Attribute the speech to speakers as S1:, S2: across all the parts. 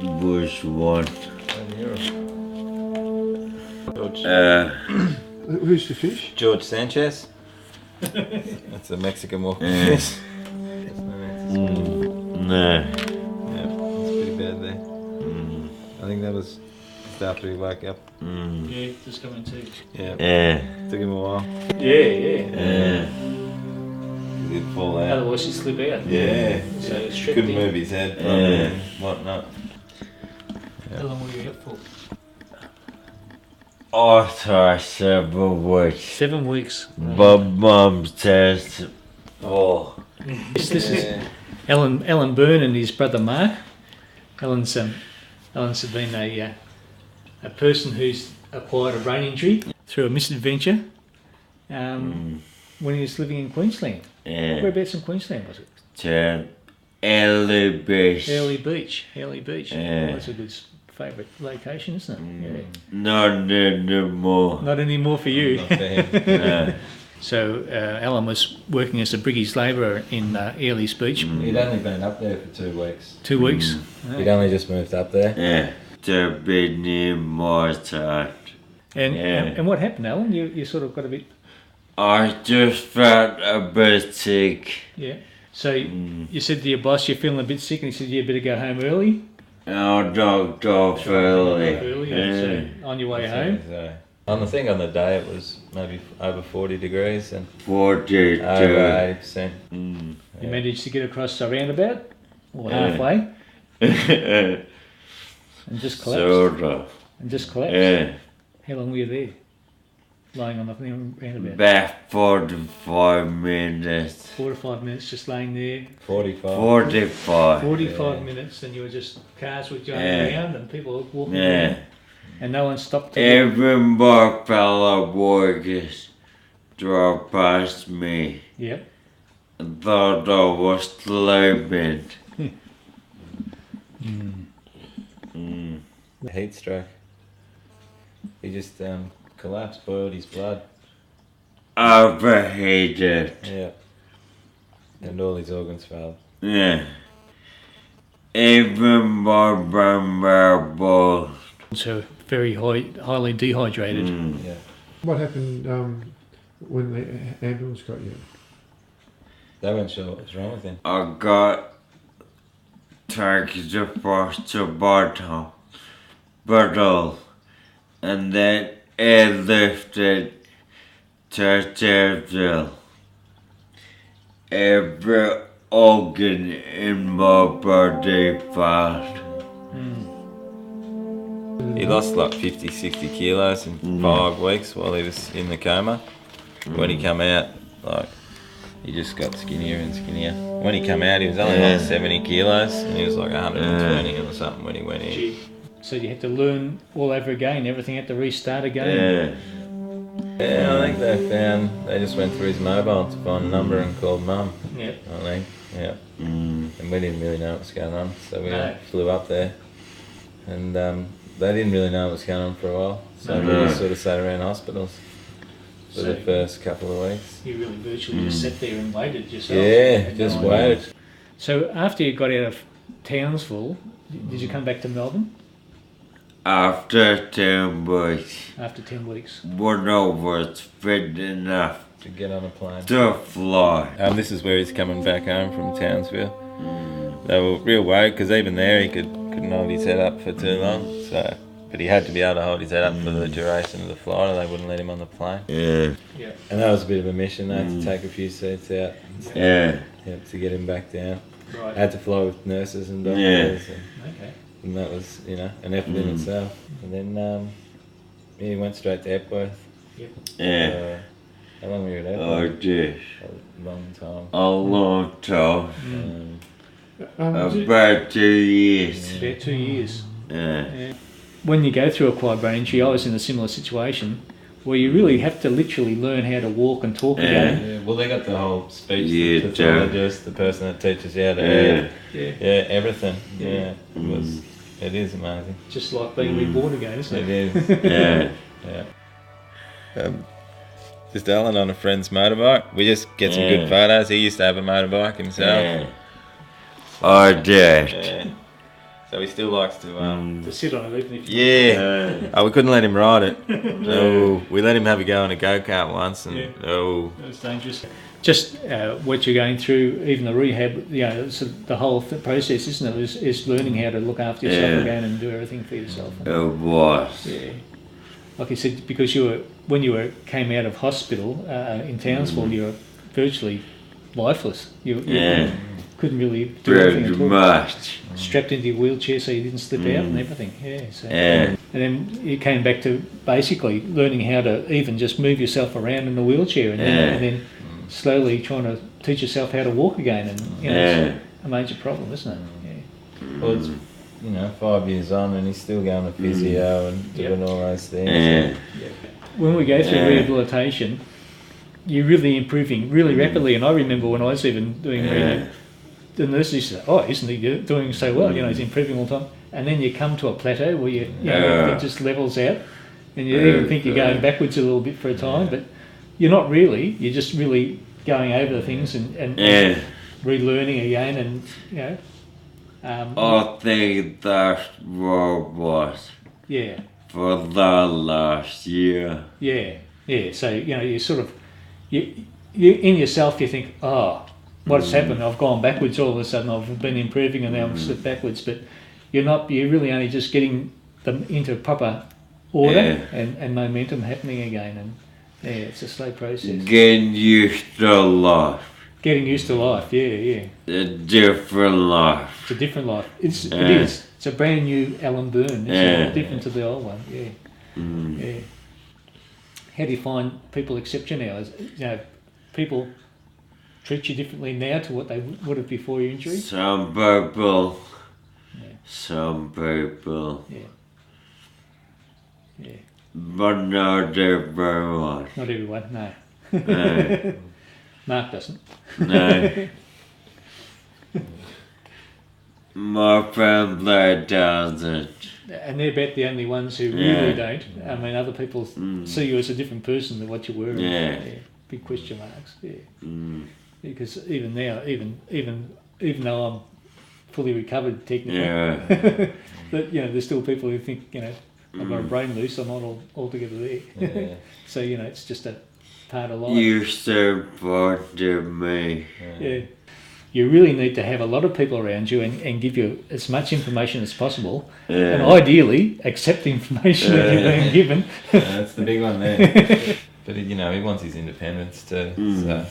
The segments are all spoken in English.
S1: Bush one.
S2: Who's the fish?
S3: George Sanchez. That's a Mexican walking fish.
S1: No.
S3: Yeah, it's pretty bad there. I think that was just after he woke up.
S4: Yeah, just coming to.
S3: Yeah.
S1: Yeah.
S3: Took him a while.
S4: Yeah.
S3: He did fall out.
S4: Otherwise, he'd slip out.
S3: Yeah.
S4: So it's strapped
S3: Couldn't
S4: in.
S3: move his head and whatnot.
S4: How long were you out for?
S1: After 7 weeks.
S4: 7 weeks.
S1: But Mum says, oh.
S4: This is Alan Byrne and his brother Mark. Alan's been a person who's acquired a brain injury through a misadventure when he was living in Queensland.
S1: Yeah.
S4: Whereabouts in Queensland was it?
S1: To Early Beach.
S4: Hurley Beach.
S1: Yeah.
S4: Oh, that's a good favourite location, isn't it? Yeah.
S1: Not anymore.
S4: Not anymore for you.
S3: Not for him.
S1: No.
S4: So Alan was working as a brickies labourer in Airlie Beach.
S3: He'd only been up there for 2 weeks.
S4: 2 weeks.
S3: He'd only just moved up there.
S1: Yeah. To be near my side.
S4: And what happened, Alan? You sort of got a bit...
S1: I just felt a bit sick.
S4: Yeah. So you said to your boss you're feeling a bit sick and he said you better go home early?
S1: I knocked off early.
S4: So on your way home?
S3: So, on the day it was maybe over 40 degrees and
S1: 42.
S3: over 80%.
S4: You managed to get across a roundabout? Or halfway? And just collapsed?
S1: Sort of.
S4: And just collapsed?
S1: Yeah.
S4: How long were you there? Lying on the roundabout?
S1: About 45 minutes.
S4: 4 to 5 minutes just laying there.
S3: 45.
S1: 45.
S4: 45 minutes and you were just, cars were going around and people were walking
S1: Yeah.
S4: around. And no one stopped to
S1: Even my fellow workers drove past me.
S4: Yep.
S1: And thought I was sleeping.
S3: Heat stroke. He just collapsed, boiled his blood.
S1: Overheated.
S3: Yeah. And all his organs failed.
S1: Yeah. Even my memorable.
S4: So very highly dehydrated.
S3: Yeah.
S2: What happened when the ambulance got you?
S3: They weren't sure what was wrong with him.
S1: I got taken to hospital, and then airlifted to Townsville. Every organ in my body failed.
S3: He lost like 50, 60 kilos in 5 weeks while he was in the coma. When he come out, like, he just got skinnier and skinnier. When he come out, he was only like 70 kilos, and he was like 120 or something when he went in.
S4: Gee. So you had to learn all over again, everything had to restart again.
S3: Yeah, I think they just went through his mobile to find a number and called Mum.
S4: Yeah.
S3: I think, yeah. And we didn't really know what was going on, so we
S4: No.
S3: flew up there. And they didn't really know what was going on for a while, so we just sort of sat around hospitals for the first couple of weeks.
S4: You really virtually just sat there and waited yourself.
S3: Yeah, just waited.
S4: So after you got out of Townsville, did you come back to Melbourne
S1: After 10 weeks,
S4: after 10 weeks?
S1: when I was fit enough
S3: To get on a plane.
S1: to fly.
S3: This is where he's coming back home from Townsville. They were real worried because even there he couldn't hold his head up for too long. So, but he had to be able to hold his head up for the duration of the flight, or they wouldn't let him on the plane.
S1: Yeah.
S4: Yeah.
S3: And that was a bit of a mission. They had to take a few seats out
S1: Yeah.
S3: to get him back down. I
S4: Right.
S3: had to fly with nurses and doctors,
S4: Okay.
S3: and that was an effort in itself. And then he went straight to Epworth.
S1: Yeah.
S3: How long were you at
S1: I
S3: Epworth?
S1: did.
S3: A long time.
S1: A long time.
S2: Did-
S1: About 2 years.
S4: About 2 years.
S1: Yeah.
S4: When you go through acquired brain injury, I was in a similar situation where you really have to literally learn how to walk and talk again.
S3: Yeah, well, they got the whole speech
S1: Yeah,
S3: pathologist, the person that teaches you how to
S1: Yeah.
S4: Yeah.
S3: everything. Yeah, it is amazing.
S4: Just like being reborn again, isn't
S3: It
S4: it?
S3: is.
S1: Yeah.
S3: Yeah. Just Alan on a friend's motorbike. We just get some good photos. He used to have a motorbike himself.
S1: Yeah. I did.
S3: Yeah. So So he still likes to.
S4: To sit on it, even if you
S3: Yeah. Oh, we couldn't let him ride it. No. We let him have a go in a go-kart once, and no.
S4: It was dangerous. Just what you're going through, even the rehab, it's the whole process, isn't it? Is learning how to look after yourself again and do everything for yourself.
S1: It was.
S4: Yeah. Like you said, because when you came out of hospital in Townsville, you were virtually lifeless. You couldn't really do anything at all.
S1: Much.
S4: Strapped into your wheelchair so you didn't slip out and everything. Yeah. So, and then you came back to basically learning how to even just move yourself around in the wheelchair, and then slowly trying to teach yourself how to walk again. And it's a major problem, isn't it? Yeah.
S3: Well, it's 5 years on, and he's still going to physio and doing all those things.
S1: Yeah.
S4: When we go through rehabilitation, you're really improving really rapidly. And I remember when I was even doing rehab, the nurses said, "Oh, isn't he doing so well? He's improving all the time." And then you come to a plateau where it just levels out, and you even think you're going backwards a little bit for a time, but you're not really. You're just really going over the things and relearning again, and
S1: I think that's what it was.
S4: Yeah.
S1: For the last year.
S4: Yeah. So you sort of you in yourself you think, what's happened? I've gone backwards all of a sudden. I've been improving and now I've slipped backwards. But you're not. You're really only just getting them into proper order and momentum happening again. And it's a slow process.
S1: Getting used to life.
S4: Getting used to life. Yeah.
S1: A different life.
S4: It's a different life. It is. It's a brand new Alan Byrne. It's different to the old one. Yeah. How do you find people accept you now? People treat you differently now to what they would have before your injury?
S1: Some people. Some people.
S4: Yeah.
S1: But not everyone.
S4: Not everyone, no. Mark doesn't.
S1: No. My family doesn't.
S4: And they're about the only ones who really don't. I mean, other people see you as a different person than what you were. Big question marks. Because even now, even though I'm fully recovered technically, but there's still people who think I've got a brain loose. I'm not altogether there. So it's just a part of life.
S1: You supported me.
S4: Yeah. You really need to have a lot of people around you and give you as much information as possible, and ideally accept the information that you're being given.
S3: That's the big one there. But he wants his independence too. So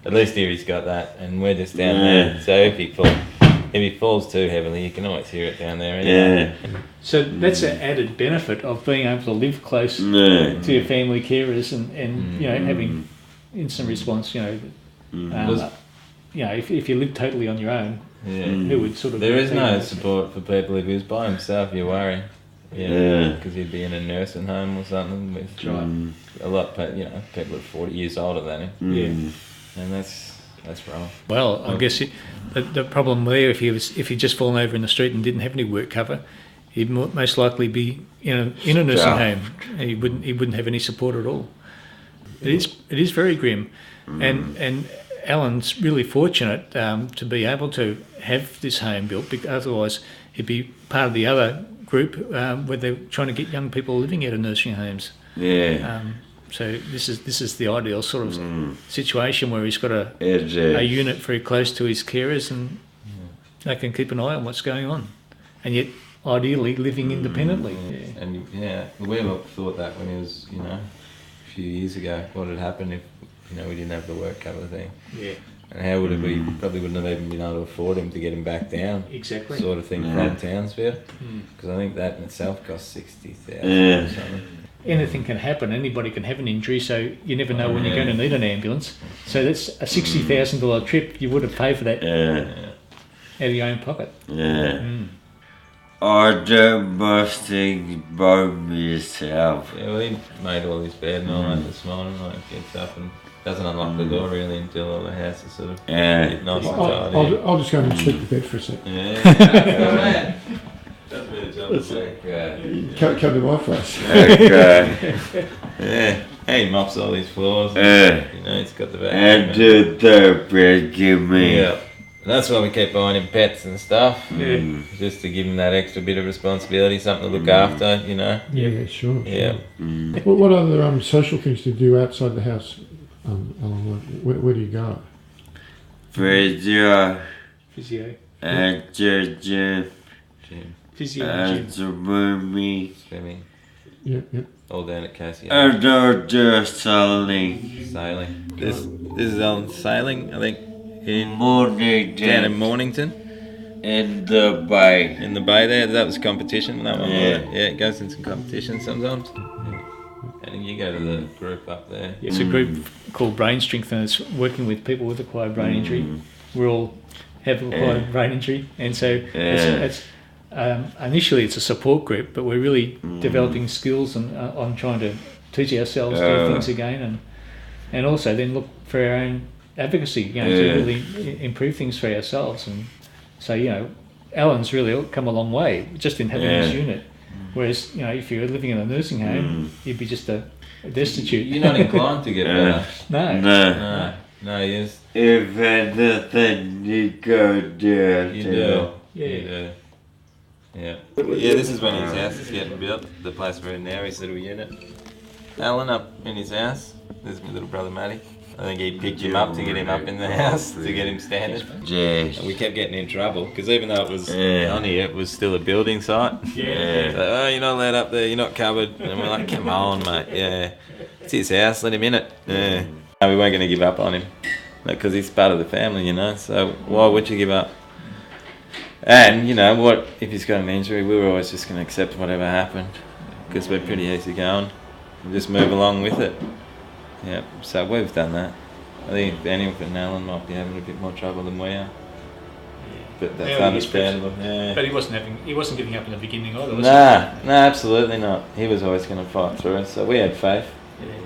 S3: at least here he's got that, and we're just down there. So if he falls too heavily, you can always hear it down there. Anyway.
S4: So that's an added benefit of being able to live close to your family carers and having instant response. If you live totally on your own, who would sort of...
S3: There is no support for people. If he was by himself, you worry. Because he'd be in a nursing home or something with a lot of people are 40 years older than him. And that's wrong.
S4: Well, I guess the problem there, if he'd just fallen over in the street and didn't have any work cover, he'd most likely be in a nursing home. And he wouldn't have any support at all. It is very grim, and Alan's really fortunate to be able to have this home built, because otherwise he'd be part of the other group where they're trying to get young people living out of nursing homes. So this is the ideal sort of situation where he's got a unit very close to his carers, and they can keep an eye on what's going on, and yet ideally living independently.
S3: And we thought that when he was a few years ago, what had happened if we didn't have the work cover thing. And how would we probably wouldn't have even been able to afford him to get him back down.
S4: Exactly.
S3: Sort of thing from Townsville. Because I think that in itself costs $60,000 or something.
S4: Anything can happen. Anybody can have an injury, so you never know when you're going to need an ambulance. So that's a $60,000 trip. You would have paid for that out of your own pocket.
S1: I do most things by myself.
S3: Well, he made all his bed and all that this morning. Gets up and doesn't unlock the door really until all the house is sort of nice and tidy.
S2: I'll just go and sweep the bed for a second.
S3: That's me the job.
S2: Come to my place.
S3: He mops all these floors. He's got the vacuum.
S1: And do the bed give me.
S3: That's why we keep buying him pets and stuff.
S4: Yeah.
S3: Just to give him that extra bit of responsibility, something to look after, you know.
S2: Yeah, sure.
S3: Yeah.
S2: What other social things do you do outside the house, Alan? Where do you go?
S1: Physio,
S4: Physio.
S1: gym,
S4: Physio and gym.
S1: movie,
S3: Swimming.
S2: Yeah, yeah.
S3: All down at Cassia.
S1: outdoor sailing,
S3: Sailing. This is Alan sailing, I think, in
S1: morning
S3: down in Mornington.
S1: in the bay.
S3: In the bay there, that was competition, that one.
S1: Yeah.
S3: Yeah, it goes into competition sometimes. And you go to the group up there.
S4: It's a group called Brain Strength, and it's working with people with acquired brain injury. We all have acquired brain injury, and so it's initially it's a support group, but we're really developing skills and on trying to teach ourselves to do things again, and also then look for our own advocacy, to really improve things for ourselves. And so, Alan's really come a long way just in having this unit. Whereas, if you're living in a nursing home, you'd be just a destitute.
S3: You're not inclined to get better.
S4: No.
S3: No, yes.
S1: If anything, you go there.
S3: You do.
S4: Yeah.
S3: You do. Yeah. Yeah, this is when his house is getting built. The place we're in now, his little unit. Alan up in his house. There's my little brother Matty. I think he picked him up to get him up in the house, to get him standing.
S1: Yes.
S3: And we kept getting in trouble, because even though it was on here, it was still a building site.
S1: Yeah.
S3: So, you're not allowed up there, you're not covered. And we're like, come on, mate, yeah. It's his house, let him in it. Yeah. No, we weren't going to give up on him, because he's part of the family, So why would you give up? And, what, if he's got an injury, we were always just going to accept whatever happened, because we're pretty easy going. And just move along with it. Yeah, so we've done that. I think Daniel and Alan might be having a bit more trouble than we are. But that's understandable. Yeah.
S4: But he wasn't giving up in the beginning either, was
S3: No, absolutely not. He was always going to fight through it. So we had faith.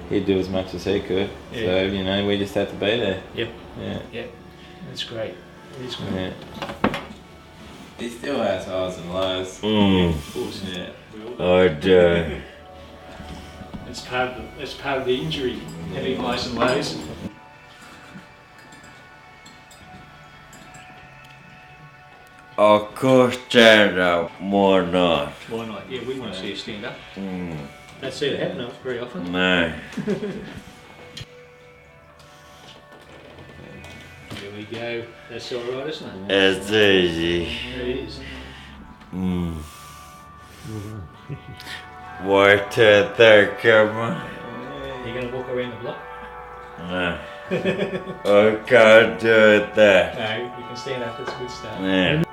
S4: he?
S3: He'd do as much as he could.
S4: Yeah.
S3: So, we just had to be there.
S4: Yep.
S3: Yeah.
S4: Yep. That's great. It is great.
S3: Yeah. He still has highs and lows.
S4: Of course.
S3: Yeah.
S1: I do.
S4: It's part of the injury, having highs and lows.
S1: Of course, stand up, more not.
S4: Why not? Yeah, we want to see you stand up. Don't see it happen very often.
S1: No.
S4: There we go. That's all right, isn't it?
S1: It's easy.
S4: It is.
S1: Why to the camera?
S4: You're going to walk around the block?
S1: No. I can't do that.
S4: No, you can stand up. That's a good start.
S1: Yeah.